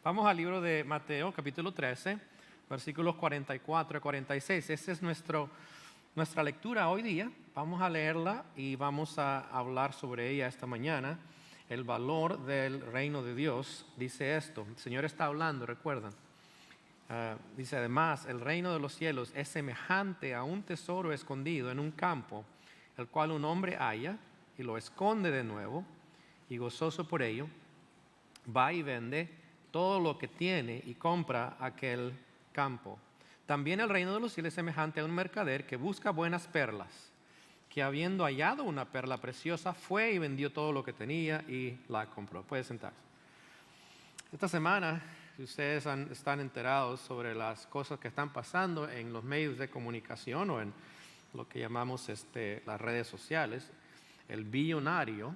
Vamos al libro de Mateo, capítulo 13, versículos 44 a 46. Esa es nuestra lectura hoy día. Vamos a leerla y vamos a hablar sobre ella esta mañana. El valor del reino de Dios dice esto. El Señor está hablando, recuerdan. Dice además, el reino de los cielos es semejante a un tesoro escondido en un campo, el cual un hombre halla y lo esconde de nuevo, y gozoso por ello, va y vende todo lo que tiene y compra aquel campo. También el reino de los cielos es semejante a un mercader que busca buenas perlas, que habiendo hallado una perla preciosa, fue y vendió todo lo que tenía y la compró. Puede sentarse. Esta semana, si ustedes están enterados sobre las cosas que están pasando en los medios de comunicación o en lo que llamamos las redes sociales, el billonario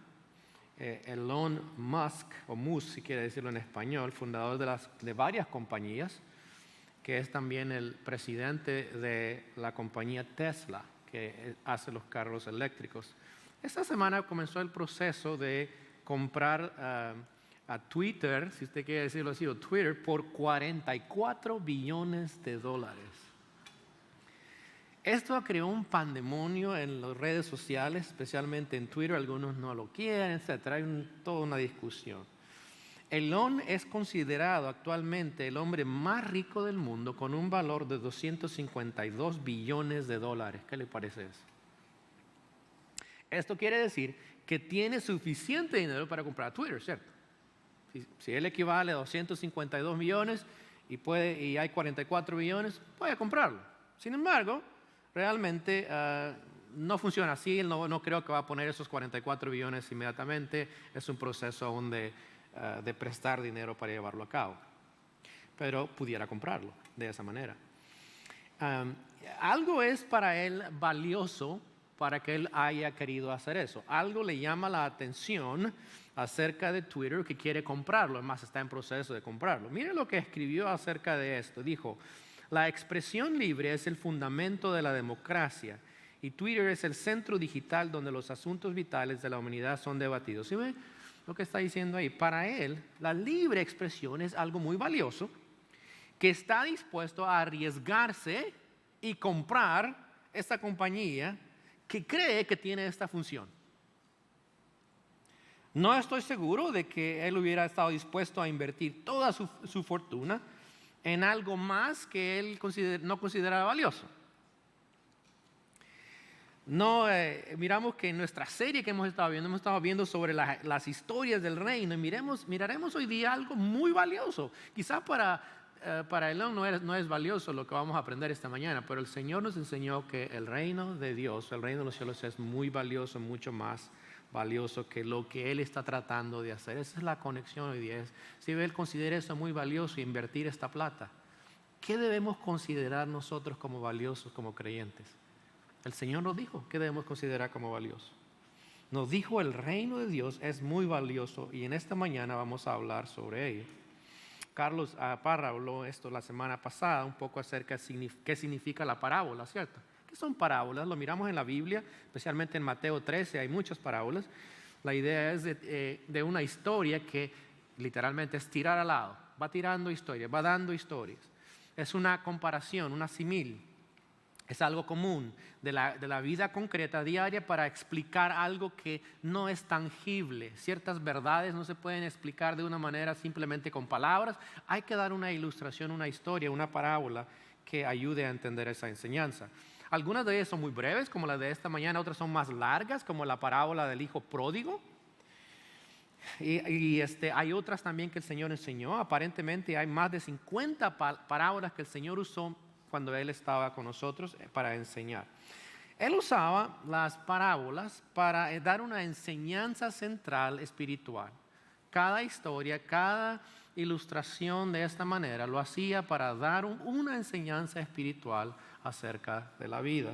Elon Musk, o Musk si quiere decirlo en español, fundador de varias compañías, que es también el presidente de la compañía Tesla, que hace los carros eléctricos. Esta semana comenzó el proceso de comprar a Twitter, si usted quiere decirlo así, o Twitter, por $44 billones. Esto creó un pandemonio en las redes sociales, especialmente en Twitter. Algunos no lo quieren, etc. Hay toda una discusión. Elon es considerado actualmente el hombre más rico del mundo con un valor de $252 billones. ¿Qué le parece eso? Esto quiere decir que tiene suficiente dinero para comprar Twitter, ¿cierto? Si él equivale a 252 millones y hay 44 billones, puede comprarlo. Sin embargo, realmente no funciona así. Él no creo que va a poner esos 44 billones inmediatamente. Es un proceso aún de prestar dinero para llevarlo a cabo. Pero pudiera comprarlo de esa manera. Algo es para él valioso para que él haya querido hacer eso. Algo le llama la atención acerca de Twitter que quiere comprarlo. Además, está en proceso de comprarlo. Miren lo que escribió acerca de esto. Dijo: la expresión libre es el fundamento de la democracia y Twitter es el centro digital donde los asuntos vitales de la humanidad son debatidos. ¿Sí ve lo que está diciendo ahí? Para él, la libre expresión es algo muy valioso que está dispuesto a arriesgarse y comprar esta compañía que cree que tiene esta función. No estoy seguro de que él hubiera estado dispuesto a invertir toda su fortuna en algo más que él no consideraba valioso. No, miramos que en nuestra serie que hemos estado viendo sobre las historias del reino, y miraremos hoy día algo muy valioso. Quizás para Elon no es valioso lo que vamos a aprender esta mañana, pero el Señor nos enseñó que el reino de Dios, el reino de los cielos, es muy valioso, mucho más valioso que lo que Él está tratando de hacer. Esa es la conexión hoy día. Si Él considera eso muy valioso, invertir esta plata, ¿qué debemos considerar nosotros como valiosos, como creyentes? El Señor nos dijo qué debemos considerar como valioso. Nos dijo el reino de Dios es muy valioso y en esta mañana vamos a hablar sobre ello. Carlos Parra habló esto la semana pasada un poco acerca de qué significa la parábola, ¿cierto? ¿Qué son parábolas? Lo miramos en la Biblia, especialmente en Mateo 13, hay muchas parábolas. La idea es de una historia que literalmente es tirar al lado, va tirando historias, va dando historias. Es una comparación, una simil. Es algo común de la vida concreta diaria para explicar algo que no es tangible. Ciertas verdades no se pueden explicar de una manera simplemente con palabras. Hay que dar una ilustración, una historia, una parábola que ayude a entender esa enseñanza. Algunas de ellas son muy breves, como la de esta mañana. Otras son más largas, como la parábola del hijo pródigo. Y hay otras también que el Señor enseñó. Aparentemente hay más de 50 parábolas que el Señor usó cuando Él estaba con nosotros para enseñar. Él usaba las parábolas para dar una enseñanza central espiritual. Cada historia, cada ilustración de esta manera lo hacía para dar una enseñanza espiritual acerca de la vida.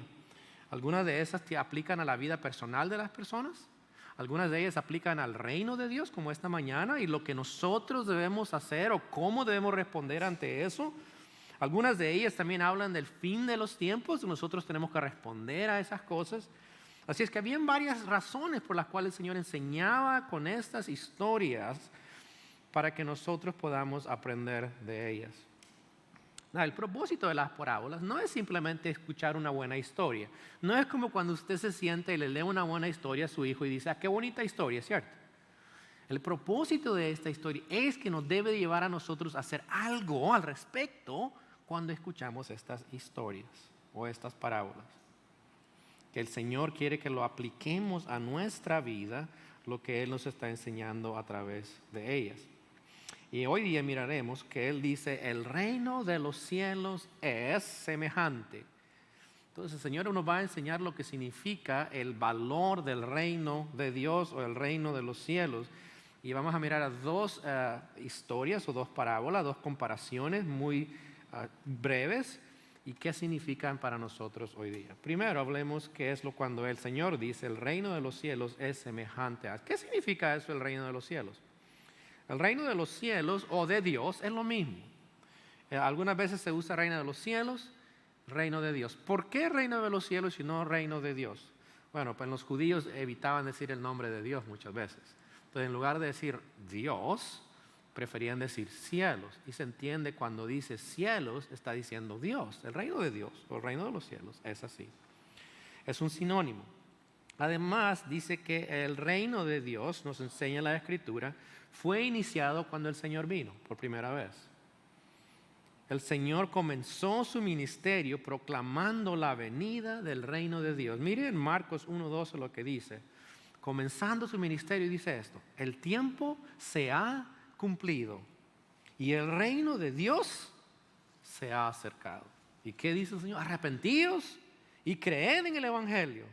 Algunas de esas te aplican a la vida personal de las personas. Algunas de ellas aplican al reino de Dios, como esta mañana, y lo que nosotros debemos hacer o cómo debemos responder ante eso. Algunas de ellas también hablan del fin de los tiempos. Nosotros tenemos que responder a esas cosas. Así es que habían varias razones por las cuales el Señor enseñaba con estas historias para que nosotros podamos aprender de ellas. El propósito de las parábolas no es simplemente escuchar una buena historia. No es como cuando usted se sienta y le lee una buena historia a su hijo y dice, qué bonita historia, ¿cierto? El propósito de esta historia es que nos debe llevar a nosotros a hacer algo al respecto cuando escuchamos estas historias o estas parábolas. Que el Señor quiere que lo apliquemos a nuestra vida, lo que Él nos está enseñando a través de ellas. Y hoy día miraremos que Él dice, el reino de los cielos es semejante. Entonces el Señor nos va a enseñar lo que significa el valor del reino de Dios o el reino de los cielos. Y vamos a mirar a dos historias o dos parábolas, dos comparaciones muy breves y qué significan para nosotros hoy día. Primero hablemos qué es cuando el Señor dice, el reino de los cielos es semejante a. ¿Qué significa eso, el reino de los cielos? El reino de los cielos o de Dios es lo mismo. Algunas veces se usa reino de los cielos, reino de Dios. ¿Por qué reino de los cielos y no reino de Dios? Bueno, pues los judíos evitaban decir el nombre de Dios muchas veces. Entonces, en lugar de decir Dios, preferían decir cielos. Y se entiende cuando dice cielos, está diciendo Dios. El reino de Dios o el reino de los cielos es así. Es un sinónimo. Además, dice que el reino de Dios, nos enseña la Escritura, fue iniciado cuando el Señor vino por primera vez. El Señor comenzó su ministerio proclamando la venida del reino de Dios. Miren Marcos 1:12 lo que dice. Comenzando su ministerio dice esto, el tiempo se ha cumplido y el reino de Dios se ha acercado. ¿Y qué dice el Señor? Arrepentíos y creed en el Evangelio.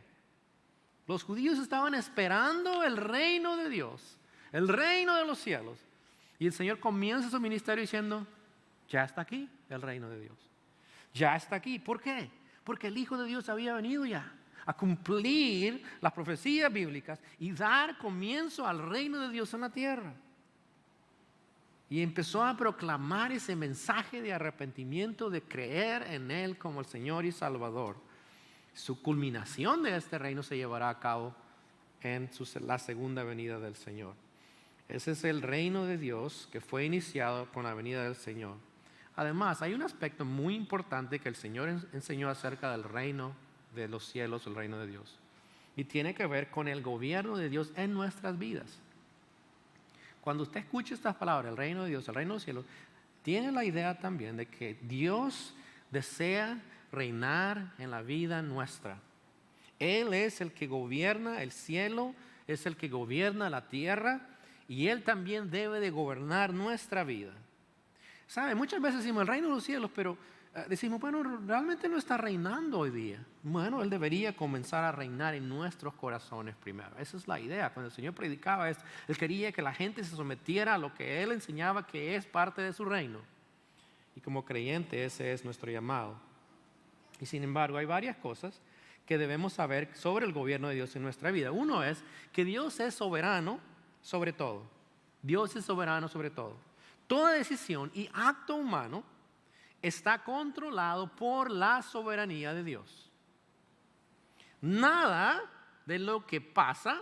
Los judíos estaban esperando el reino de Dios, el reino de los cielos. Y el Señor comienza su ministerio diciendo, ya está aquí el reino de Dios. Ya está aquí. ¿Por qué? Porque el Hijo de Dios había venido ya a cumplir las profecías bíblicas y dar comienzo al reino de Dios en la tierra. Y empezó a proclamar ese mensaje de arrepentimiento, de creer en Él como el Señor y Salvador. Su culminación de este reino se llevará a cabo en la segunda venida del Señor. Ese es el reino de Dios que fue iniciado con la venida del Señor. Además, hay un aspecto muy importante que el Señor enseñó acerca del reino de los cielos, el reino de Dios. Y tiene que ver con el gobierno de Dios en nuestras vidas. Cuando usted escucha estas palabras, el reino de Dios, el reino de los cielos, tiene la idea también de que Dios desea reinar en la vida nuestra. Él es el que gobierna el cielo, es el que gobierna la tierra y Él también debe de gobernar nuestra vida. ¿Sabe? Muchas veces decimos el reino de los cielos, pero decimos, bueno, realmente no está reinando hoy día. Bueno, Él debería comenzar a reinar en nuestros corazones primero. Esa es la idea. Cuando el Señor predicaba esto, Él quería que la gente se sometiera a lo que Él enseñaba que es parte de su reino. Y como creyente ese es nuestro llamado. Y sin embargo hay varias cosas que debemos saber sobre el gobierno de Dios en nuestra vida. Uno es que Dios es soberano sobre todo. Dios es soberano sobre todo. Toda decisión y acto humano está controlado por la soberanía de Dios. Nada de lo que pasa,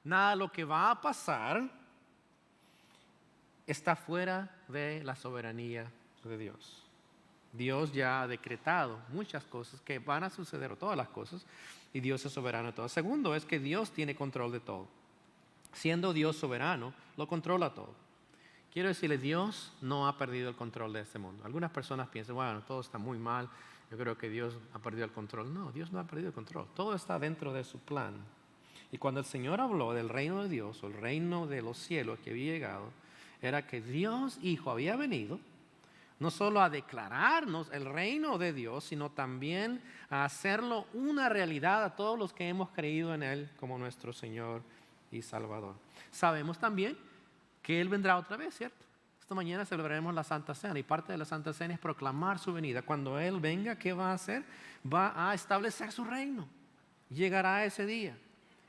nada de lo que va a pasar, está fuera de la soberanía de Dios. Dios ya ha decretado muchas cosas que van a suceder, o todas las cosas, y Dios es soberano de todo. Segundo es que Dios tiene control de todo. Siendo Dios soberano, lo controla todo. Quiero decirle, Dios no ha perdido el control de este mundo. Algunas personas piensan, bueno, todo está muy mal, yo creo que Dios ha perdido el control. No, Dios no ha perdido el control. Todo está dentro de su plan. Y cuando el Señor habló del reino de Dios, o el reino de los cielos que había llegado, era que Dios Hijo había venido, no solo a declararnos el reino de Dios, sino también a hacerlo una realidad a todos los que hemos creído en Él como nuestro Señor y Salvador. Sabemos también que Él vendrá otra vez, ¿cierto? Esta mañana celebraremos la Santa Cena y parte de la Santa Cena es proclamar su venida. Cuando Él venga, ¿qué va a hacer? Va a establecer su reino. Llegará ese día.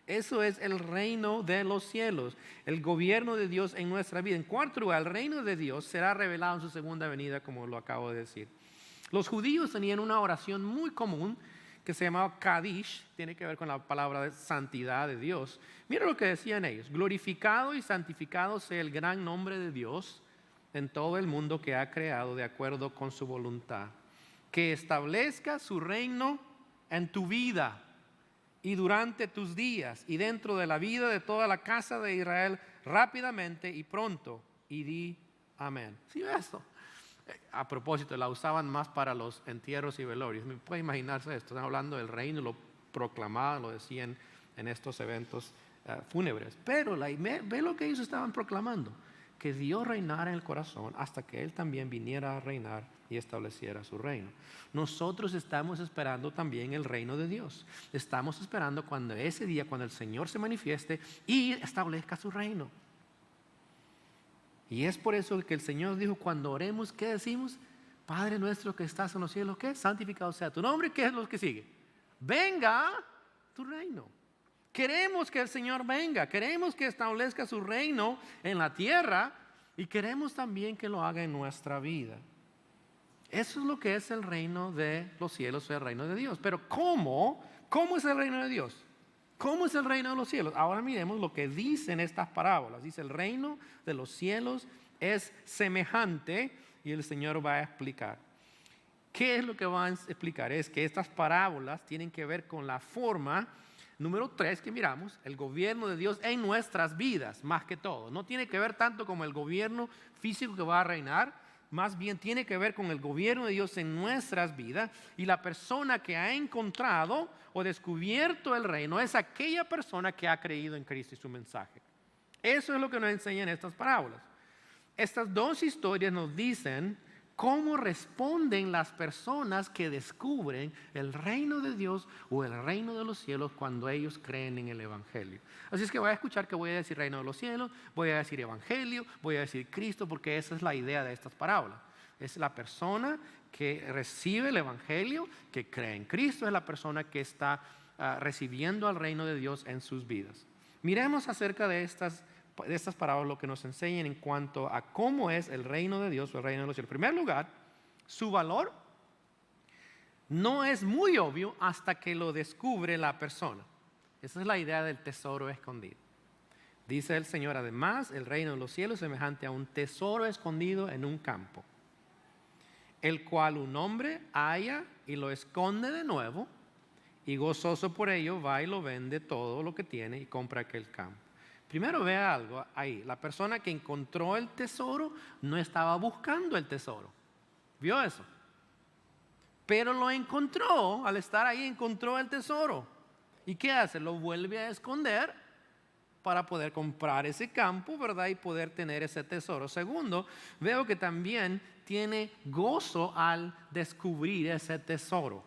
Eso es el reino de los cielos, el gobierno de Dios en nuestra vida. En cuarto lugar, el reino de Dios será revelado en su segunda venida, como lo acabo de decir. Los judíos tenían una oración muy común que se llamaba Kadish, tiene que ver con la palabra de santidad de Dios. Mira lo que decían ellos: glorificado y santificado sea el gran nombre de Dios en todo el mundo que ha creado de acuerdo con su voluntad. Que establezca su reino en tu vida y durante tus días y dentro de la vida de toda la casa de Israel rápidamente y pronto. Y di amén. ¿Sí ves esto? A propósito, la usaban más para los entierros y velorios. ¿Me puede imaginarse esto? Están hablando del reino, lo proclamaban, lo decían en estos eventos fúnebres. Pero ve lo que ellos estaban proclamando: que Dios reinara en el corazón hasta que Él también viniera a reinar y estableciera su reino. Nosotros estamos esperando también el reino de Dios. Estamos esperando cuando ese día, cuando el Señor se manifieste y establezca su reino. Y es por eso que el Señor dijo: cuando oremos, ¿qué decimos? Padre nuestro que estás en los cielos, ¿qué? Santificado sea tu nombre. ¿Qué es lo que sigue? Venga tu reino. Queremos que el Señor venga, queremos que establezca su reino en la tierra y queremos también que lo haga en nuestra vida. Eso es lo que es el reino de los cielos, el reino de Dios. Pero ¿cómo? ¿Cómo es el reino de Dios? ¿Cómo es el reino de los cielos? Ahora miremos lo que dicen estas parábolas. Dice: el reino de los cielos es semejante, y el Señor va a explicar. ¿Qué es lo que va a explicar? Es que estas parábolas tienen que ver con la forma, número 3 que miramos, el gobierno de Dios en nuestras vidas, más que todo. No tiene que ver tanto como el gobierno físico que va a reinar, más bien tiene que ver con el gobierno de Dios en nuestras vidas. Y la persona que ha encontrado o descubierto el reino es aquella persona que ha creído en Cristo y su mensaje. Eso es lo que nos enseñan estas parábolas. Estas dos historias nos dicen cómo responden las personas que descubren el reino de Dios o el reino de los cielos cuando ellos creen en el Evangelio. Así es que voy a escuchar que voy a decir reino de los cielos, voy a decir Evangelio, voy a decir Cristo, porque esa es la idea de estas parábolas. Es la persona que recibe el Evangelio, que cree en Cristo, es la persona que está recibiendo al reino de Dios en sus vidas. Miremos acerca de estas parábolas, lo que nos enseñan en cuanto a cómo es el reino de Dios o el reino de los cielos. En primer lugar, su valor no es muy obvio hasta que lo descubre la persona. Esa es la idea del tesoro escondido. Dice el Señor: además, el reino de los cielos es semejante a un tesoro escondido en un campo, el cual un hombre halla y lo esconde de nuevo, y gozoso por ello va y lo vende todo lo que tiene y compra aquel campo. Primero vea algo ahí: la persona que encontró el tesoro no estaba buscando el tesoro. ¿Vio eso? Pero lo encontró, al estar ahí encontró el tesoro. ¿Y qué hace? Lo vuelve a esconder para poder comprar ese campo, ¿verdad? Y poder tener ese tesoro. Segundo, veo que también tiene gozo al descubrir ese tesoro.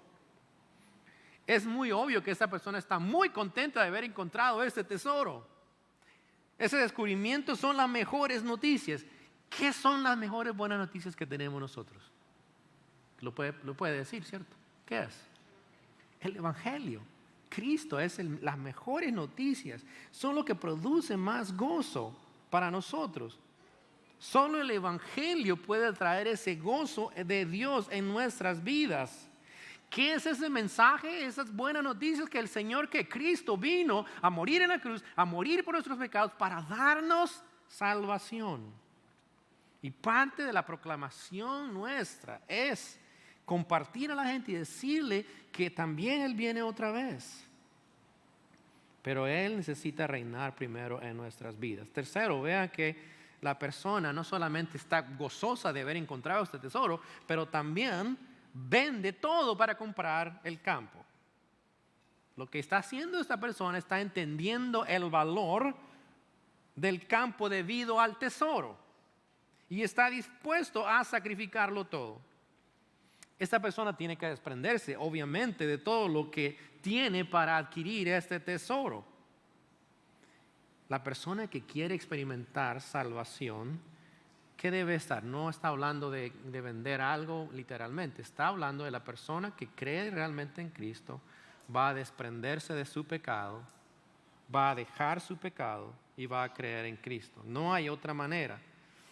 Es muy obvio que esa persona está muy contenta de haber encontrado ese tesoro. Ese descubrimiento son las mejores noticias. ¿Qué son las mejores buenas noticias que tenemos nosotros? Lo puede decir, ¿cierto? ¿Qué es? El Evangelio. Cristo es las mejores noticias. Son lo que produce más gozo para nosotros. Solo el Evangelio puede traer ese gozo de Dios en nuestras vidas. ¿Qué es ese mensaje? Esas buenas noticias: que el Señor, que Cristo vino a morir en la cruz, a morir por nuestros pecados para darnos salvación. Y parte de la proclamación nuestra es compartir a la gente y decirle que también Él viene otra vez. Pero Él necesita reinar primero en nuestras vidas. Tercero, vean que la persona no solamente está gozosa de haber encontrado este tesoro, pero también vende todo para comprar el campo. Lo que está haciendo esta persona está entendiendo el valor del campo debido al tesoro y está dispuesto a sacrificarlo todo. Esta persona tiene que desprenderse, obviamente, de todo lo que tiene para adquirir este tesoro. La persona que quiere experimentar salvación, ¿qué debe estar? No está hablando de vender algo literalmente. Está hablando de la persona que cree realmente en Cristo, va a desprenderse de su pecado, va a dejar su pecado y va a creer en Cristo. No hay otra manera.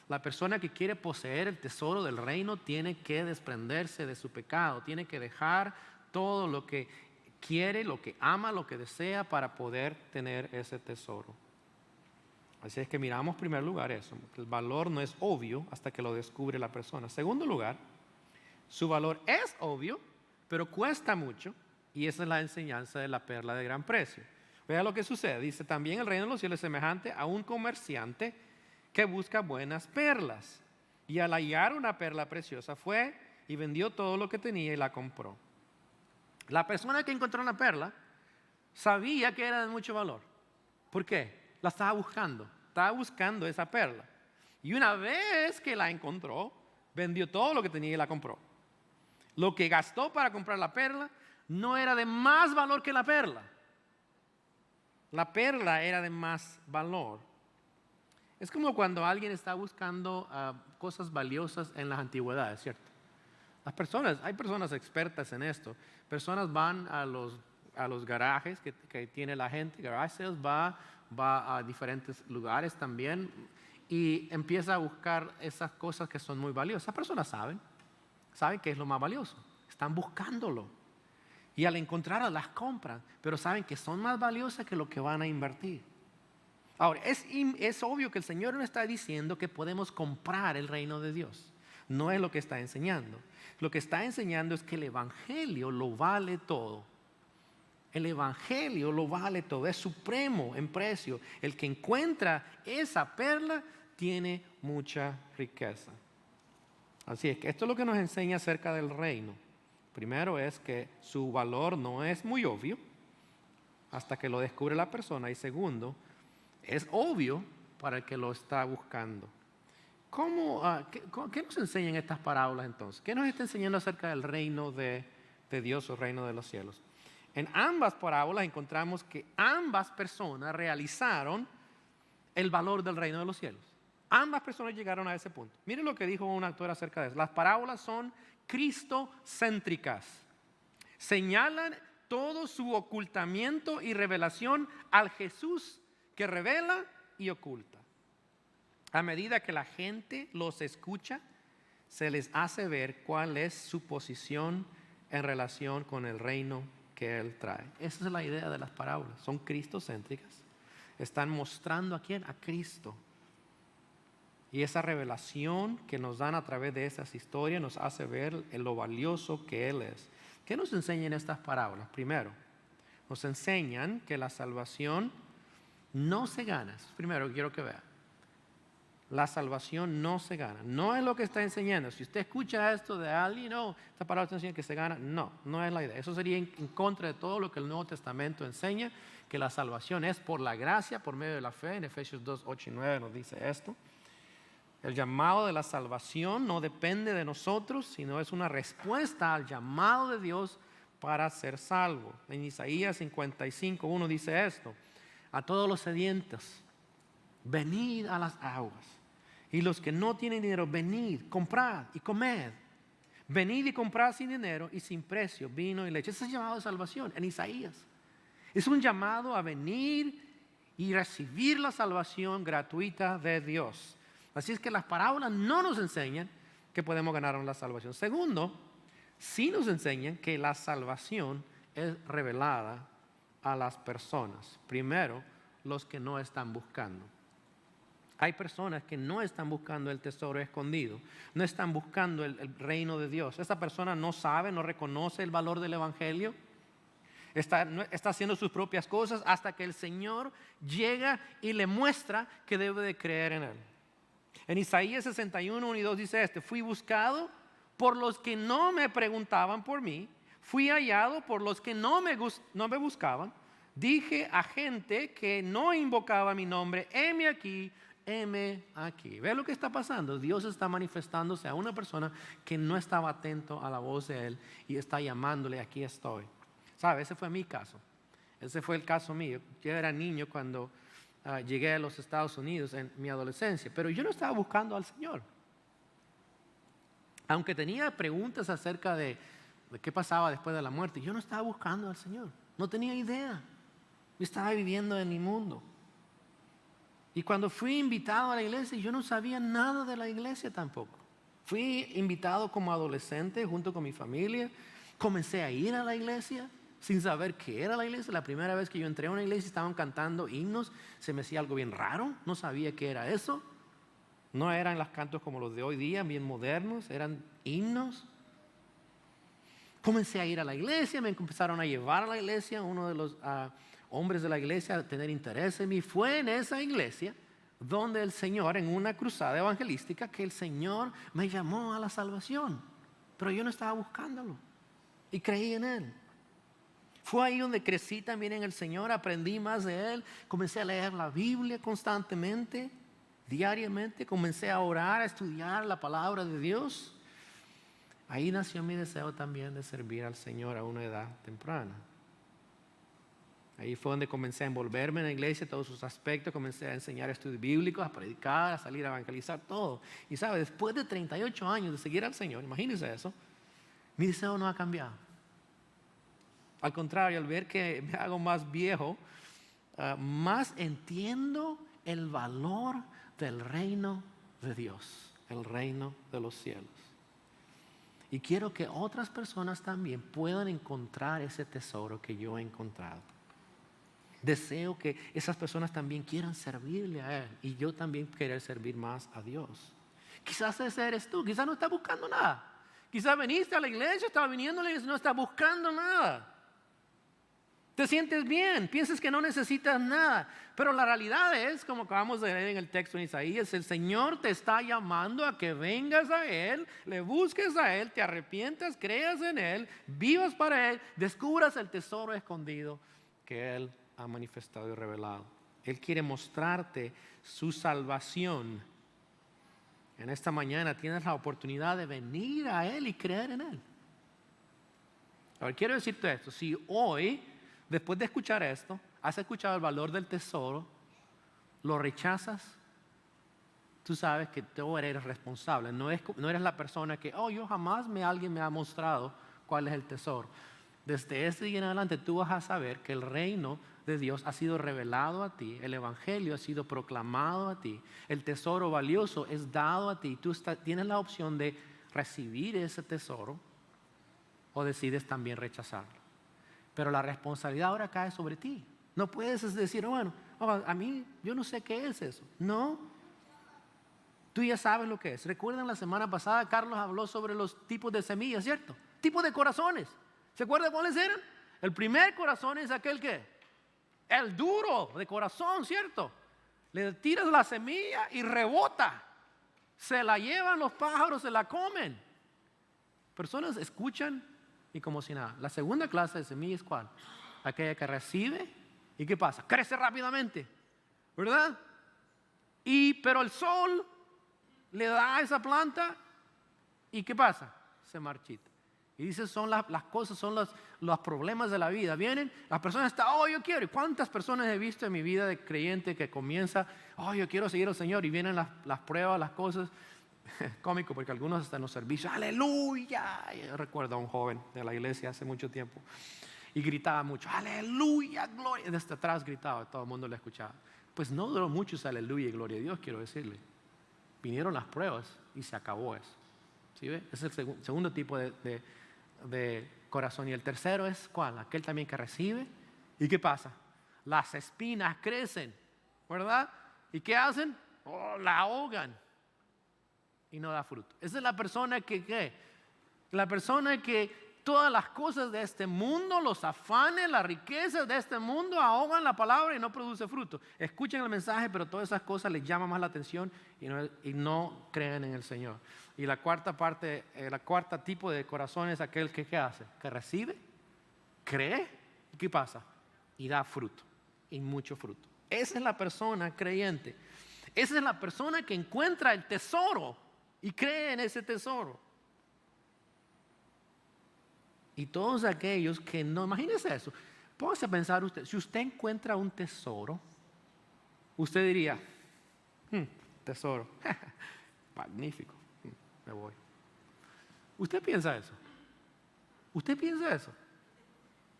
La persona que quiere poseer el tesoro del reino tiene que desprenderse de su pecado, tiene que dejar todo lo que quiere, lo que ama, lo que desea para poder tener ese tesoro. Así es que miramos en primer lugar eso, que el valor no es obvio hasta que lo descubre la persona. Segundo lugar, su valor es obvio, pero cuesta mucho, y esa es la enseñanza de la perla de gran precio. Vea lo que sucede, dice, también el reino de los cielos es semejante a un comerciante que busca buenas perlas, y al hallar una perla preciosa fue y vendió todo lo que tenía y la compró. La persona que encontró una perla sabía que era de mucho valor. ¿Por qué? La estaba buscando esa perla. Y una vez que la encontró, vendió todo lo que tenía y la compró. Lo que gastó para comprar la perla no era de más valor que la perla. La perla era de más valor. Es como cuando alguien está buscando cosas valiosas en las antigüedades, ¿cierto? Hay personas expertas en esto. Personas van a los garajes que tiene la gente, garage sales, va a diferentes lugares también y empieza a buscar esas cosas que son muy valiosas. Esas personas saben qué es lo más valioso, están buscándolo y al encontrarlas las compran, pero saben que son más valiosas que lo que van a invertir. Ahora, es obvio que el Señor no está diciendo que podemos comprar el reino de Dios. No es lo que está enseñando. Lo que está enseñando es que el Evangelio lo vale todo. El Evangelio lo vale todo, es supremo en precio. El que encuentra esa perla tiene mucha riqueza. Así es que esto es lo que nos enseña acerca del reino. Primero es que su valor no es muy obvio hasta que lo descubre la persona. Y segundo, es obvio para el que lo está buscando. ¿Qué nos enseñan estas parábolas entonces? ¿Qué nos está enseñando acerca del reino de Dios o reino de los cielos? En ambas parábolas encontramos que ambas personas realizaron el valor del reino de los cielos. Ambas personas llegaron a ese punto. Miren lo que dijo un autor acerca de eso. Las parábolas son cristocéntricas. Señalan todo su ocultamiento y revelación al Jesús que revela y oculta. A medida que la gente los escucha, se les hace ver cuál es su posición en relación con el reino que Él trae. Esa es la idea de las parábolas. Son cristocéntricas. Están mostrando a quién, a Cristo. Y esa revelación que nos dan a través de esas historias nos hace ver lo valioso que Él es. ¿Qué nos enseñan estas parábolas? Primero, nos enseñan que la salvación no se gana. Eso es primero que quiero que vean. La salvación no se gana. No es lo que está enseñando. Si usted escucha esto de alguien, no, esta palabra está enseñando que se gana. No es la idea. Eso sería en contra de todo lo que el Nuevo Testamento enseña, que la salvación es por la gracia, por medio de la fe. En Efesios 2, 8 y 9 nos dice esto. El llamado de la salvación no depende de nosotros, sino es una respuesta al llamado de Dios para ser salvo. En Isaías 55, 1 dice esto: a todos los sedientos, venid a las aguas. Y los que no tienen dinero, venid, comprad y comed. Venid y comprad sin dinero y sin precio vino y leche. Ese es el llamado de salvación en Isaías. Es un llamado a venir y recibir la salvación gratuita de Dios. Así es que las parábolas no nos enseñan que podemos ganarnos la salvación. Segundo, sí nos enseñan que la salvación es revelada a las personas. Primero, los que no están buscando. Hay personas que no están buscando el tesoro escondido, no están buscando el reino de Dios. Esta persona no sabe, no reconoce el valor del Evangelio. Está haciendo sus propias cosas hasta que el Señor llega y le muestra que debe de creer en Él. En Isaías 61, 1 y 2 dice fui buscado por los que no me preguntaban por mí, fui hallado por los que no me buscaban, dije a gente que no invocaba mi nombre, heme aquí. ¿Ve lo que está pasando? Dios está manifestándose a una persona que no estaba atento a la voz de Él y está llamándole, aquí estoy. ¿Sabe? Ese fue mi caso. Ese fue el caso mío. Yo era niño cuando llegué a los Estados Unidos en mi adolescencia, pero yo no estaba buscando al Señor. Aunque tenía preguntas acerca de qué pasaba después de la muerte, yo no estaba buscando al Señor. No tenía idea. Yo estaba viviendo en mi mundo. Y cuando fui invitado a la iglesia, yo no sabía nada de la iglesia tampoco. Fui invitado como adolescente junto con mi familia. Comencé a ir a la iglesia sin saber qué era la iglesia. La primera vez que yo entré a una iglesia estaban cantando himnos, se me hacía algo bien raro, no sabía qué era eso. No eran los cantos como los de hoy día, bien modernos, eran himnos. Comencé a ir a la iglesia, me empezaron a llevar a la iglesia, uno de los hombres de la iglesia a tener interés en mí. Fue en esa iglesia donde el Señor, en una cruzada evangelística, que el Señor me llamó a la salvación. Pero yo no estaba buscándolo y creí en Él. Fue ahí donde crecí también en el Señor, aprendí más de Él, comencé a leer la Biblia constantemente, diariamente, comencé a orar, a estudiar la palabra de Dios. Ahí nació mi deseo también de servir al Señor a una edad temprana. Ahí fue donde comencé a envolverme en la iglesia, todos sus aspectos, comencé a enseñar estudios bíblicos, a predicar, a salir a evangelizar, todo. Y sabe, después de 38 años de seguir al Señor, imagínense eso, mi deseo no ha cambiado. Al contrario, al ver que me hago más viejo, más entiendo el valor del reino de Dios, el reino de los cielos. Y quiero que otras personas también puedan encontrar ese tesoro que yo he encontrado. Deseo que esas personas también quieran servirle a Él y yo también querer servir más a Dios. Quizás ese eres tú, quizás no estás buscando nada. Quizás viniste a la iglesia, estaba viniendo a la iglesia y no estás buscando nada. Te sientes bien, piensas que no necesitas nada, pero la realidad es, como acabamos de leer en el texto en Isaías, el Señor te está llamando a que vengas a Él, le busques a Él, te arrepientas, creas en Él, vivas para Él, descubras el tesoro escondido que Él ha manifestado y revelado. Él quiere mostrarte su salvación. En esta mañana tienes la oportunidad de venir a Él y creer en Él. Ahora quiero decirte esto, si hoy, después de escuchar esto, has escuchado el valor del tesoro, lo rechazas, tú sabes que tú eres responsable. No eres la persona que, yo jamás alguien me ha mostrado cuál es el tesoro. Desde este día en adelante tú vas a saber que el reino de Dios ha sido revelado a ti, el evangelio ha sido proclamado a ti, el tesoro valioso es dado a ti. Tú tienes la opción de recibir ese tesoro o decides también rechazarlo. Pero la responsabilidad ahora cae sobre ti. No puedes decir, a mí yo no sé qué es eso. No, tú ya sabes lo que es. Recuerdan la semana pasada Carlos habló sobre los tipos de semillas, ¿cierto? Tipos de corazones. ¿Se acuerdan cuáles eran? El primer corazón es aquel que, el duro de corazón, ¿cierto? Le tiras la semilla y rebota. Se la llevan los pájaros, se la comen. Personas escuchan y como si nada. La segunda clase de semilla es ¿cuál? Aquella que recibe y ¿qué pasa? Crece rápidamente, ¿verdad? Pero el sol le da a esa planta y ¿qué pasa? Se marchita. Y dice, son las cosas, son los problemas de la vida. Vienen, las personas están, yo quiero. ¿Y cuántas personas he visto en mi vida de creyente que comienza, yo quiero seguir al Señor? Y vienen las pruebas, las cosas. Cómico, porque algunos están en los servicios, aleluya. Yo recuerdo a un joven de la iglesia hace mucho tiempo y gritaba mucho, aleluya, gloria. Desde atrás gritaba, todo el mundo le escuchaba. Pues no duró mucho ese aleluya y gloria a Dios, quiero decirle. Vinieron las pruebas y se acabó eso. ¿Sí ve? Es el segundo tipo de corazón. Y el tercero es ¿cuál? Aquel también que recibe. ¿Y qué pasa? Las espinas crecen, ¿verdad? ¿Y qué hacen? La ahogan y no da fruto. Esa es la persona que ¿qué? La persona que todas las cosas de este mundo, los afanes, las riquezas de este mundo ahogan la palabra y no produce fruto. Escuchen el mensaje, pero todas esas cosas les llaman más la atención y no creen en el Señor. Y la cuarta tipo de corazón es aquel que ¿qué hace? Que recibe, cree, ¿y qué pasa? Y da fruto, y mucho fruto. Esa es la persona creyente. Esa es la persona que encuentra el tesoro y cree en ese tesoro. Y todos aquellos que no, imagínense eso. Póngase a pensar usted, si usted encuentra un tesoro, usted diría, tesoro, magnífico, me voy. ¿Usted piensa eso? ¿Usted piensa eso?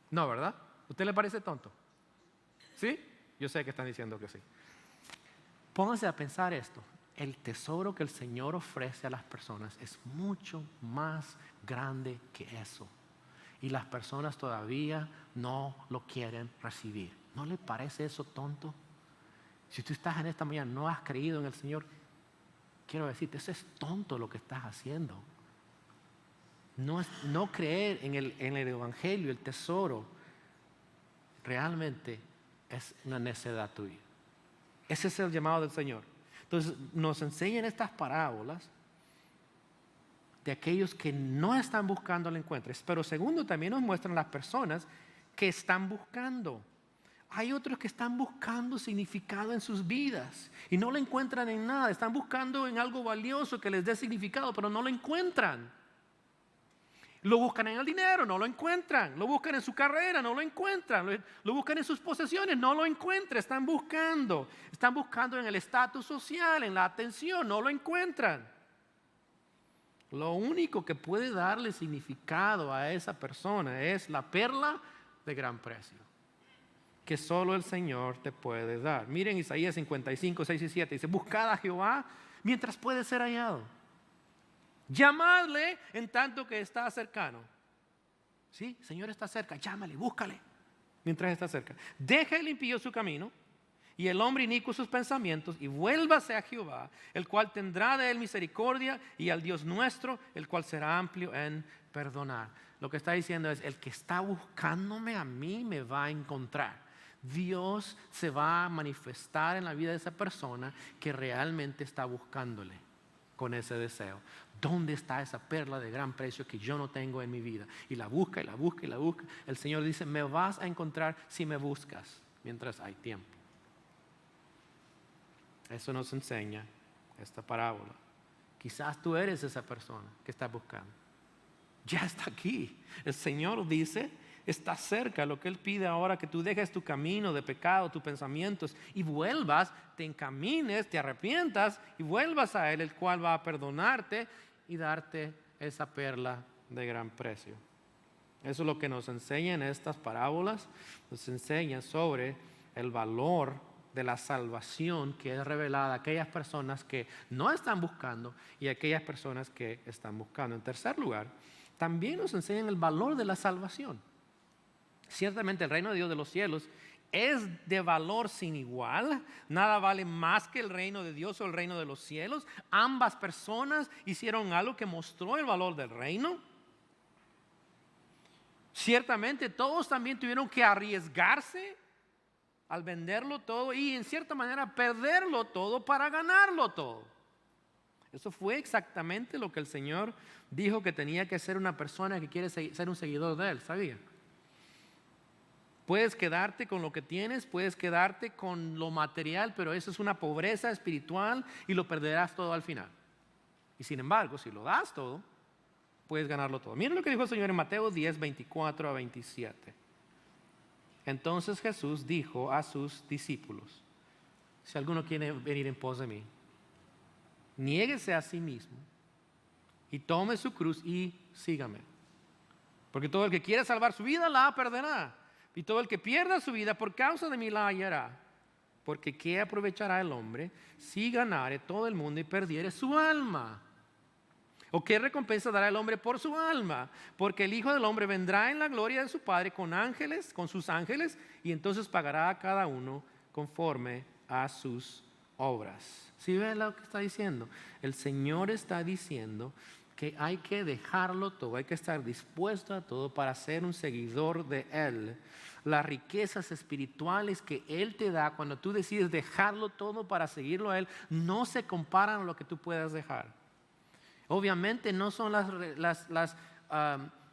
No, ¿verdad? ¿Usted le parece tonto? ¿Sí? Yo sé que están diciendo que sí. Pónganse a pensar esto. El tesoro que el Señor ofrece a las personas es mucho más grande que eso. y las personas todavía no lo quieren recibir. ¿No le parece eso tonto? Si tú estás en esta mañana, no has creído en el Señor, quiero decirte, eso es tonto lo que estás haciendo. No creer en el Evangelio, el tesoro, realmente es una necedad tuya. Ese es el llamado del Señor. Entonces nos enseñan estas parábolas de aquellos que no están buscando el encuentro. Pero segundo, también nos muestran las personas que están buscando. Hay otros que están buscando significado en sus vidas y no lo encuentran en nada. Están buscando en algo valioso que les dé significado, pero no lo encuentran. Lo buscan en el dinero, no lo encuentran. Lo buscan en su carrera, no lo encuentran. Lo buscan en sus posesiones, no lo encuentran. Están buscando en el estatus social, en la atención, no lo encuentran. Lo único que puede darle significado a esa persona es la perla de gran precio, que solo el Señor te puede dar. Miren Isaías 55, 6 y 7. Dice, buscad a Jehová mientras puede ser hallado. Llamadle en tanto que está cercano. Sí, el Señor está cerca, llámale, búscale mientras está cerca. Deja el impío su camino y el hombre inicuo sus pensamientos, y vuélvase a Jehová, el cual tendrá de él misericordia, y al Dios nuestro, el cual será amplio en perdonar. Lo que está diciendo es, el que está buscándome a mí me va a encontrar. Dios se va a manifestar en la vida de esa persona que realmente está buscándole con ese deseo. ¿Dónde está esa perla de gran precio que yo no tengo en mi vida? Y la busca y la busca y la busca. El Señor dice, me vas a encontrar si me buscas mientras hay tiempo. Eso nos enseña esta parábola. Quizás tú eres esa persona que está buscando. Ya está aquí. El Señor dice, está cerca. Lo que Él pide ahora, que tú dejes tu camino de pecado, tus pensamientos, y vuelvas, te encamines, te arrepientas y vuelvas a Él, el cual va a perdonarte y darte esa perla de gran precio. Eso es lo que nos enseñan estas parábolas. Nos enseña sobre el valor de la salvación que es revelada a aquellas personas que no están buscando y a aquellas personas que están buscando. En tercer lugar, también nos enseñan el valor de la salvación. Ciertamente el reino de Dios de los cielos es de valor sin igual. Nada vale más que el reino de Dios o el reino de los cielos. Ambas personas hicieron algo que mostró el valor del reino. Ciertamente todos también tuvieron que arriesgarse al venderlo todo y en cierta manera perderlo todo para ganarlo todo. Eso fue exactamente lo que el Señor dijo que tenía que ser una persona que quiere ser un seguidor de Él, ¿sabía? Puedes quedarte con lo que tienes, puedes quedarte con lo material, pero eso es una pobreza espiritual y lo perderás todo al final. Y sin embargo, si lo das todo, puedes ganarlo todo. Miren lo que dijo el Señor en Mateo 10, 24 a 27. Entonces Jesús dijo a sus discípulos, si alguno quiere venir en pos de mí, niéguese a sí mismo y tome su cruz y sígame. Porque todo el que quiera salvar su vida la perderá. Y todo el que pierda su vida por causa de mí la hallará. Porque ¿qué aprovechará el hombre si ganare todo el mundo y perdiere su alma? ¿O qué recompensa dará el hombre por su alma? Porque el Hijo del Hombre vendrá en la gloria de su Padre con ángeles, con sus ángeles, y entonces pagará a cada uno conforme a sus obras. ¿Sí ven lo que está diciendo? El Señor está diciendo que hay que dejarlo todo, hay que estar dispuesto a todo para ser un seguidor de Él. Las riquezas espirituales que Él te da cuando tú decides dejarlo todo para seguirlo a Él, no se comparan a lo que tú puedas dejar. Obviamente no son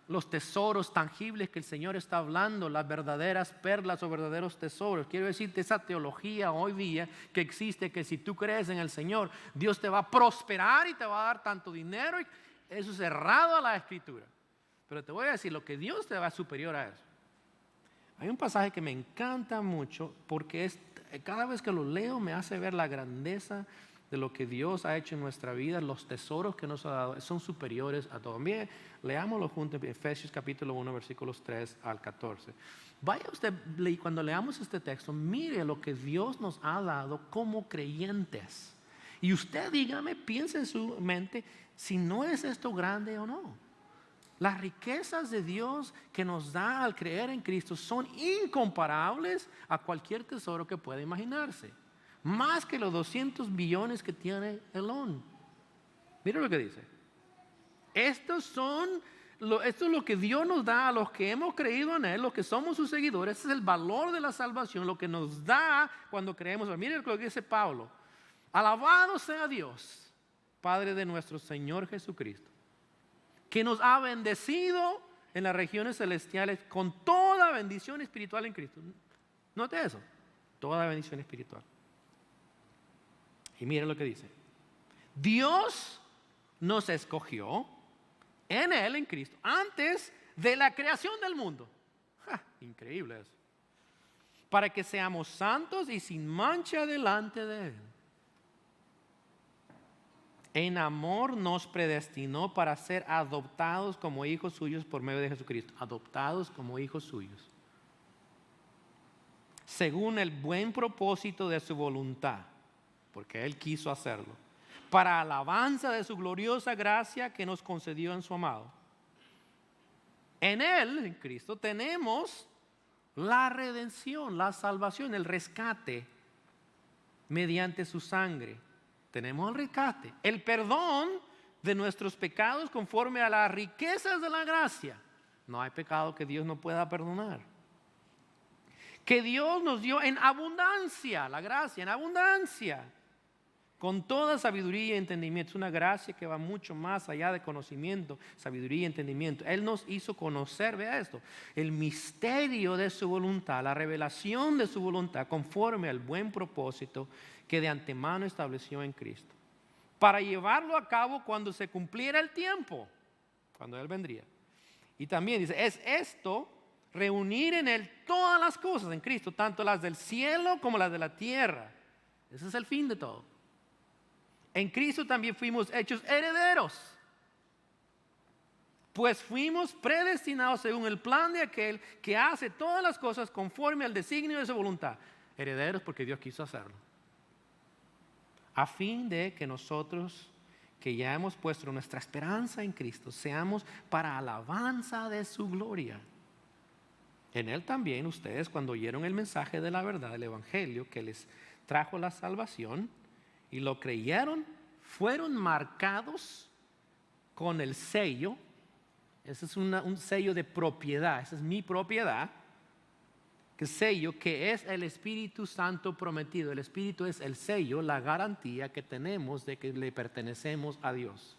los tesoros tangibles que el Señor está hablando, las verdaderas perlas o verdaderos tesoros. Quiero decirte, esa teología hoy día que existe, que si tú crees en el Señor, Dios te va a prosperar y te va a dar tanto dinero. Eso es errado a la Escritura. Pero te voy a decir, lo que Dios te da es superior a eso. Hay un pasaje que me encanta mucho porque cada vez que lo leo me hace ver la grandeza de lo que Dios ha hecho en nuestra vida. Los tesoros que nos ha dado son superiores a todo. Bien, leámoslo juntos en Efesios capítulo 1 versículos 3 al 14. Vaya usted, cuando leamos este texto, mire lo que Dios nos ha dado como creyentes. Y usted dígame, piense en su mente si no es esto grande o no. Las riquezas de Dios que nos da al creer en Cristo son incomparables a cualquier tesoro que pueda imaginarse. Más que los 200 billones que tiene Elon. Mira lo que dice. Esto es lo que Dios nos da a los que hemos creído en Él, los que somos sus seguidores. Ese es el valor de la salvación, lo que nos da cuando creemos. Mire lo que dice Pablo. Alabado sea Dios, Padre de nuestro Señor Jesucristo, que nos ha bendecido en las regiones celestiales con toda bendición espiritual en Cristo. Note eso, toda bendición espiritual. Y mire lo que dice. Dios nos escogió en Él, en Cristo, antes de la creación del mundo. Increíble eso. Para que seamos santos y sin mancha delante de Él. En amor nos predestinó para ser adoptados como hijos suyos por medio de Jesucristo. Adoptados como hijos suyos. Según el buen propósito de su voluntad. Porque Él quiso hacerlo. Para alabanza de su gloriosa gracia que nos concedió en su amado. En Él, en Cristo, tenemos la redención, la salvación, el rescate mediante su sangre. Tenemos el rescate, el perdón de nuestros pecados conforme a las riquezas de la gracia. No hay pecado que Dios no pueda perdonar. Que Dios nos dio en abundancia, la gracia en abundancia. Con toda sabiduría y entendimiento. Es una gracia que va mucho más allá de conocimiento, sabiduría y entendimiento. Él nos hizo conocer, vea esto, el misterio de su voluntad, la revelación de su voluntad conforme al buen propósito que de antemano estableció en Cristo. Para llevarlo a cabo cuando se cumpliera el tiempo, cuando Él vendría. Y también dice, es esto, reunir en Él todas las cosas en Cristo, tanto las del cielo como las de la tierra. Ese es el fin de todo. En Cristo también fuimos hechos herederos, pues fuimos predestinados según el plan de aquel que hace todas las cosas conforme al designio de su voluntad. Herederos porque Dios quiso hacerlo. A fin de que nosotros, que ya hemos puesto nuestra esperanza en Cristo, seamos para alabanza de su gloria. En Él también ustedes, cuando oyeron el mensaje de la verdad, el Evangelio que les trajo la salvación, y lo creyeron, fueron marcados con el sello. Ese es un sello de propiedad. Esa es mi propiedad. Que sello que es el Espíritu Santo prometido. El Espíritu es el sello, la garantía que tenemos de que le pertenecemos a Dios.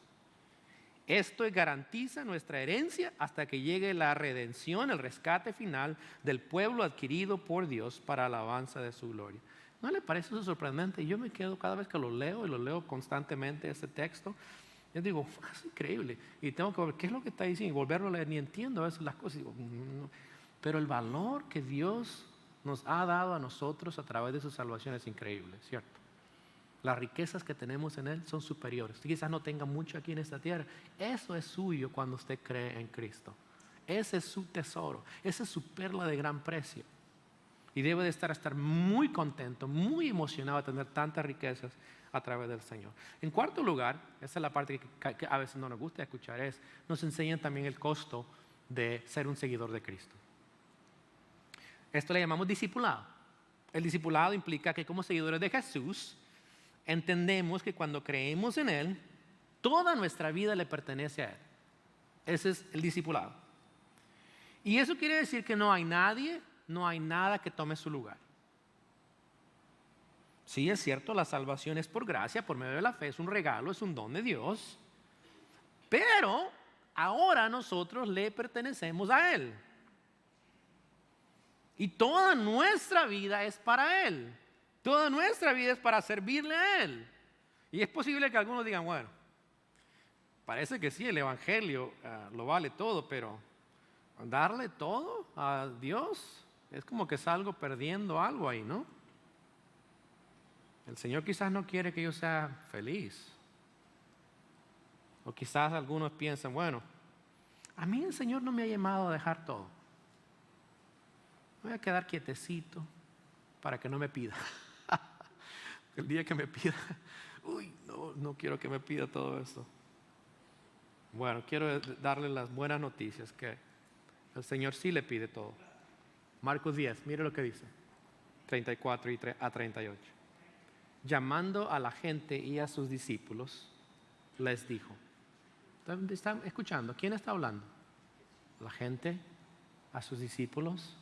Esto garantiza nuestra herencia hasta que llegue la redención, el rescate final del pueblo adquirido por Dios para alabanza de su gloria. ¿No le parece eso sorprendente? Yo me quedo cada vez que lo leo y lo leo constantemente este texto. Yo digo, es increíble. Y tengo que ver qué es lo que está diciendo y volverlo a leer. Ni entiendo a veces las cosas. Digo, no. Pero el valor que Dios nos ha dado a nosotros a través de su salvación es increíble, ¿cierto? Las riquezas que tenemos en Él son superiores. Usted quizás no tenga mucho aquí en esta tierra. Eso es suyo cuando usted cree en Cristo. Ese es su tesoro. Esa es su perla de gran precio. Y debe de estar muy contento, muy emocionado de tener tantas riquezas a través del Señor. En cuarto lugar, esa es la parte que a veces no nos gusta escuchar, nos enseñan también el costo de ser un seguidor de Cristo. Esto le llamamos discipulado. El discipulado implica que como seguidores de Jesús, entendemos que cuando creemos en Él, toda nuestra vida le pertenece a Él. Ese es el discipulado. Y eso quiere decir que no hay nadie, no hay nada que tome su lugar. Sí, es cierto, la salvación es por gracia, por medio de la fe, es un regalo, es un don de Dios. Pero ahora nosotros le pertenecemos a Él. Y toda nuestra vida es para Él. Toda nuestra vida es para servirle a Él. Y es posible que algunos digan, bueno, parece que sí, el Evangelio lo vale todo, pero darle todo a Dios es como que salgo perdiendo algo ahí, ¿no? El Señor quizás no quiere que yo sea feliz. O quizás algunos piensan, bueno, a mí el Señor no me ha llamado a dejar todo. Voy a quedar quietecito para que no me pida. El día que me pida, no quiero que me pida todo eso. Bueno, quiero darle las buenas noticias, que el Señor sí le pide todo. Marcos 10, mire lo que dice, 34 a 38. Llamando a la gente y a sus discípulos, les dijo. ¿Están escuchando? ¿Quién está hablando? La gente, a sus discípulos.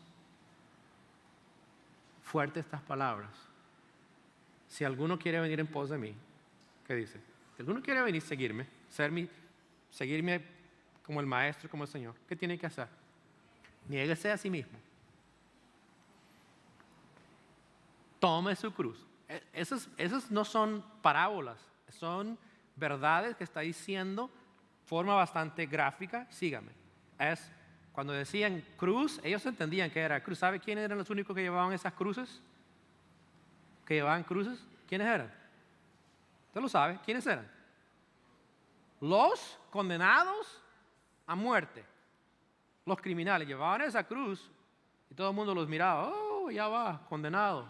Fuertes estas palabras. Si alguno quiere venir en pos de mí, ¿qué dice? Si alguno quiere venir a seguirme, seguirme como el Maestro, como el Señor, ¿qué tiene que hacer? Niéguese a sí mismo. Tome su cruz. Esas no son parábolas, son verdades que está diciendo de forma bastante gráfica. Sígame. Es cuando decían cruz, ellos entendían que era cruz. ¿Sabe quiénes eran los únicos que llevaban esas cruces? ¿Que llevaban cruces? ¿Quiénes eran? ¿Usted lo sabe? ¿Quiénes eran? Los condenados a muerte. Los criminales llevaban esa cruz y todo el mundo los miraba. Oh, ya va, condenado.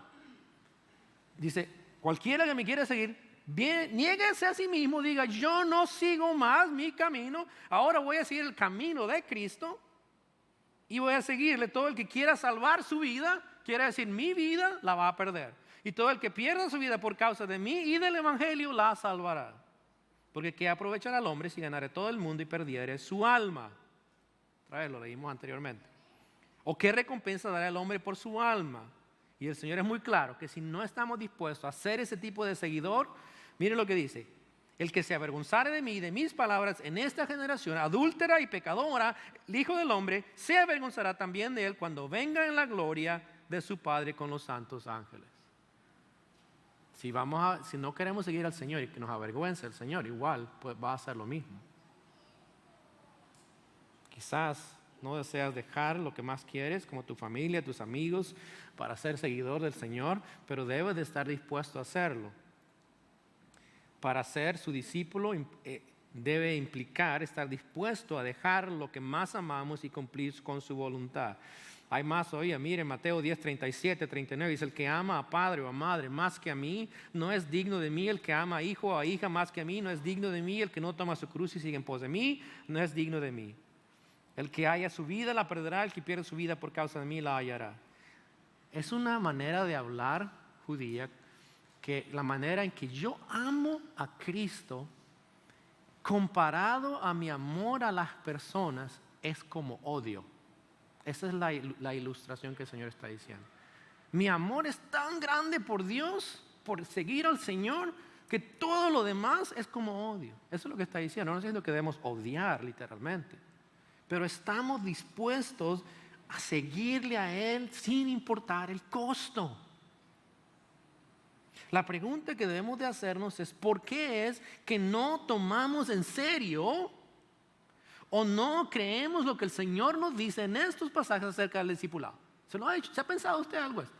Dice, cualquiera que me quiera seguir, niéguese a sí mismo, diga, yo no sigo más mi camino, ahora voy a seguir el camino de Cristo y voy a seguirle. Todo el que quiera salvar su vida, quiere decir, mi vida la va a perder. Y todo el que pierda su vida por causa de mí y del Evangelio, la salvará. Porque ¿qué aprovechará al hombre si ganare todo el mundo y perdiere su alma? Otra vez lo leímos anteriormente. ¿O qué recompensa dará el hombre por su alma? Y el Señor es muy claro que si no estamos dispuestos a ser ese tipo de seguidor, mire lo que dice. El que se avergonzare de mí y de mis palabras en esta generación adúltera y pecadora, el Hijo del Hombre se avergonzará también de él cuando venga en la gloria de su Padre con los santos ángeles. Si no queremos seguir al Señor y que nos avergüence el Señor, igual pues va a hacer lo mismo. Quizás no deseas dejar lo que más quieres, como tu familia, tus amigos, para ser seguidor del Señor, pero debes de estar dispuesto a hacerlo. Para ser su discípulo debe implicar estar dispuesto a dejar lo que más amamos y cumplir con su voluntad. Hay más hoy, mire, Mateo 10, 37, 39, dice, el que ama a padre o a madre más que a mí, no es digno de mí. El que ama a hijo o a hija más que a mí, no es digno de mí. El que no toma su cruz y sigue en pos de mí, no es digno de mí. El que haya su vida la perderá, el que pierde su vida por causa de mí la hallará. Es una manera de hablar judía, que la manera en que yo amo a Cristo comparado a mi amor a las personas es como odio. Esa es la ilustración que el Señor está diciendo. Mi amor es tan grande por Dios, por seguir al Señor, que todo lo demás es como odio. Eso es lo que está diciendo. No estoy diciendo que debemos odiar literalmente, pero estamos dispuestos a seguirle a Él sin importar el costo. La pregunta que debemos de hacernos es, ¿por qué es que no tomamos en serio o no creemos lo que el Señor nos dice en estos pasajes acerca del discipulado? ¿Se lo ha dicho? ¿Se ha pensado usted algo de esto?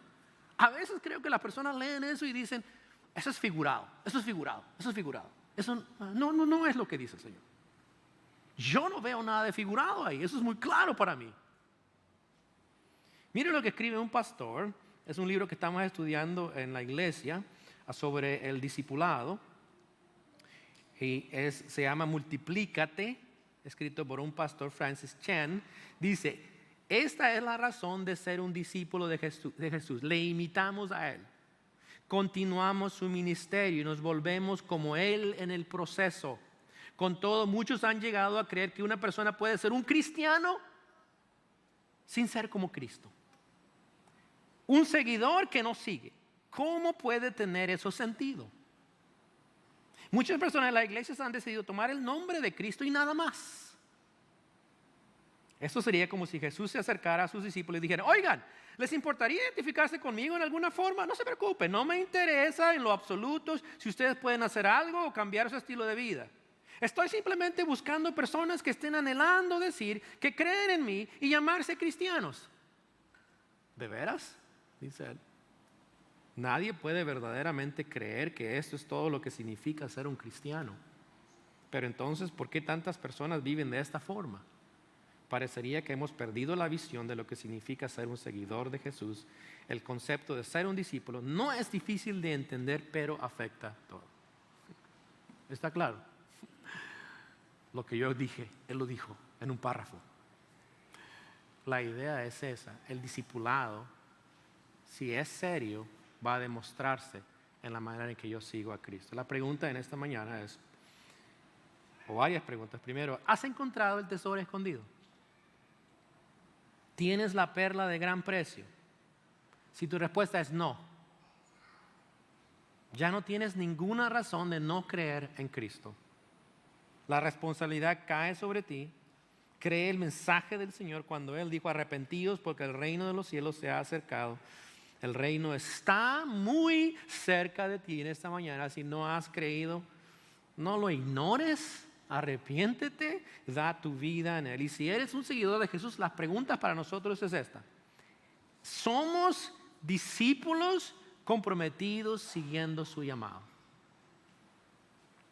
A veces creo que las personas leen eso y dicen, eso es figurado, eso es figurado, eso es figurado. Eso no es lo que dice el Señor. Yo no veo nada de figurado ahí, eso es muy claro para mí. Mire lo que escribe un pastor, es un libro que estamos estudiando en la iglesia sobre el discipulado, y se llama Multiplícate, escrito por un pastor, Francis Chan. Dice, esta es la razón de ser un discípulo de Jesús. Le imitamos a Él, continuamos su ministerio y nos volvemos como Él en el proceso. Con todo, muchos han llegado a creer que una persona puede ser un cristiano sin ser como Cristo. Un seguidor que no sigue. ¿Cómo puede tener eso sentido? Muchas personas en la iglesia han decidido tomar el nombre de Cristo y nada más. Esto sería como si Jesús se acercara a sus discípulos y dijera, oigan, ¿les importaría identificarse conmigo en alguna forma? No se preocupen, no me interesa en lo absoluto si ustedes pueden hacer algo o cambiar su estilo de vida. Estoy simplemente buscando personas que estén anhelando decir que creen en mí y llamarse cristianos. ¿De veras? Dice él. Nadie puede verdaderamente creer que esto es todo lo que significa ser un cristiano. Pero entonces, ¿por qué tantas personas viven de esta forma? Parecería que hemos perdido la visión de lo que significa ser un seguidor de Jesús. El concepto de ser un discípulo no es difícil de entender, pero afecta todo. ¿Está claro? lo que yo dije, Él lo dijo en un párrafo. La idea es esa, el discipulado, si es serio, va a demostrarse en la manera en que yo sigo a Cristo. La pregunta en esta mañana es, o varias preguntas. Primero, ¿has encontrado el tesoro escondido? ¿Tienes la perla de gran precio? Si tu respuesta es no, ya no tienes ninguna razón de no creer en Cristo. La responsabilidad cae sobre ti. Cree el mensaje del Señor cuando Él dijo: arrepentidos porque el reino de los cielos se ha acercado. El reino está muy cerca de ti en esta mañana. Si no has creído, no lo ignores, arrepiéntete, da tu vida en Él. Y si eres un seguidor de Jesús, las preguntas para nosotros es esta: ¿somos discípulos comprometidos siguiendo su llamado?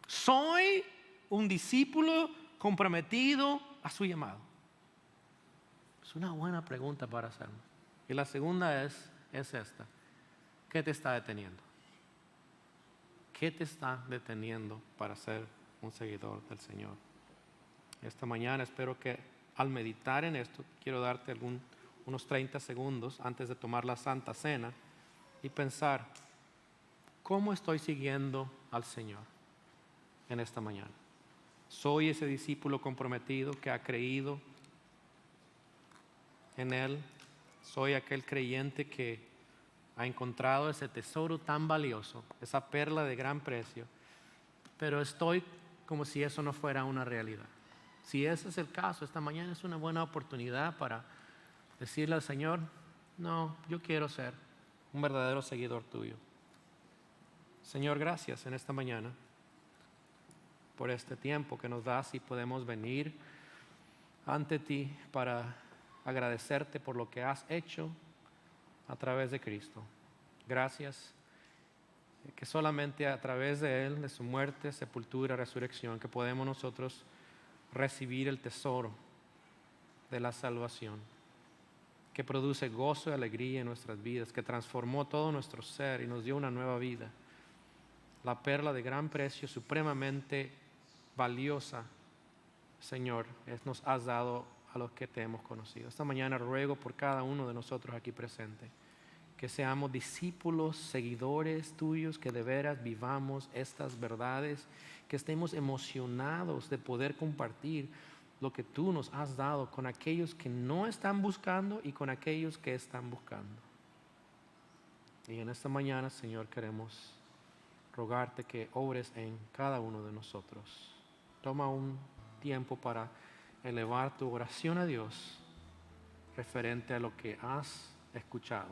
¿Soy un discípulo comprometido a su llamado? Es una buena pregunta para hacernos. Y la segunda es esta: ¿qué te está deteniendo? ¿Qué te está deteniendo para ser un seguidor del Señor? Esta mañana espero que al meditar en esto, quiero darte unos 30 segundos antes de tomar la Santa Cena y pensar, ¿cómo estoy siguiendo al Señor en esta mañana? ¿Soy ese discípulo comprometido que ha creído en Él? ¿Soy aquel creyente que ha encontrado ese tesoro tan valioso, esa perla de gran precio, pero estoy como si eso no fuera una realidad? Si ese es el caso, esta mañana es una buena oportunidad para decirle al Señor: no, yo quiero ser un verdadero seguidor tuyo. Señor, gracias en esta mañana por este tiempo que nos das y podemos venir ante ti para agradecerte por lo que has hecho a través de Cristo. Gracias que solamente a través de Él, de su muerte, sepultura, resurrección, que podemos nosotros recibir el tesoro de la salvación, que produce gozo y alegría en nuestras vidas, que transformó todo nuestro ser y nos dio una nueva vida. La perla de gran precio, supremamente valiosa, Señor, nos has dado a los que te hemos conocido. Esta mañana ruego por cada uno de nosotros aquí presente, que seamos discípulos, seguidores tuyos, que de veras vivamos estas verdades, que estemos emocionados de poder compartir lo que tú nos has dado con aquellos que no están buscando y con aquellos que están buscando. Y en esta mañana, Señor, queremos rogarte que obres en cada uno de nosotros. Toma un tiempo para elevar tu oración a Dios referente a lo que has escuchado.